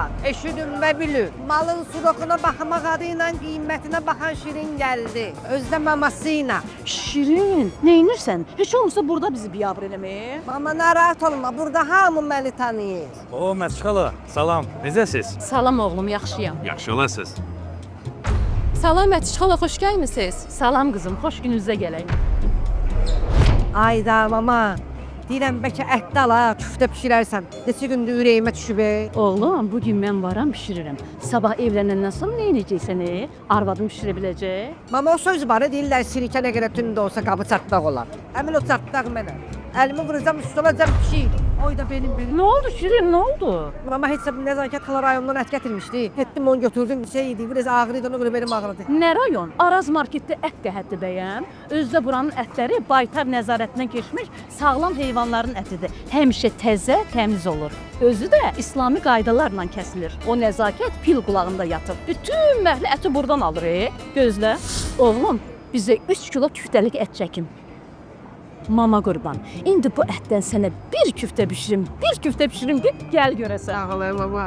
var. Eşidin ve bilin. Malın sudokuna bakmak adıyla kıymetine bakan Şirin geldi. Özlememasıyla. Şirin, neynirsən? Heç olmasa burada bizi biabr eləməyə. Mama narahat olma, burada hamı məni tanıyır. O Məsxala, salam. Necəsiz? Salam oğlum, yaxşıyam. Yaxşı olasınız. Salam Ətişxala, xoş gəlmisiniz. Salam qızım, xoş gününüzə gələk. Ayda mama, deyirəm bəlkə ətdə ala, küftə pişirərsən. Neçə gündür ürəyimə düşüb. Oğlum, bugün mən varam, pişirirəm. Sabah evlənəndən sonra nə edəcəksən? Arvadım pişirə biləcək? Mama o söz var, deyirlər sirkə nə qədər tündə olsa qabı çartdaq olar. Əmin o çartdaq mənəm. Əlimi vuracam, üstü olacam pişik. Oy da benim. Nə oldu Şirin, nə oldu? Mama heç bir nəzakət xala rayonundan ət gətirmişdi. Getdim onu götürdüm, şey idi, biraz ağrıydı, ona görə benim ağrıdı. Nə rayon? Araz marketdə ət qəhətdir bəyəm. Özdə buranın ətləri baytar nəzarətindən keçmiş sağlam heyvanların ətidir. Həmişə təzə, təmiz olur. Özü də İslami qaydalarla kəsilir. O nəzakət pil qulağında yatır. Bütün məhli əti buradan alır. Gözlə. Oğlum, bizə 3 kilo küftəlik ət çəkin. Mama qurban, indi bu ətdən sənə bir küftə bişirim, ki, gəl görəsən. Sağ ol mama.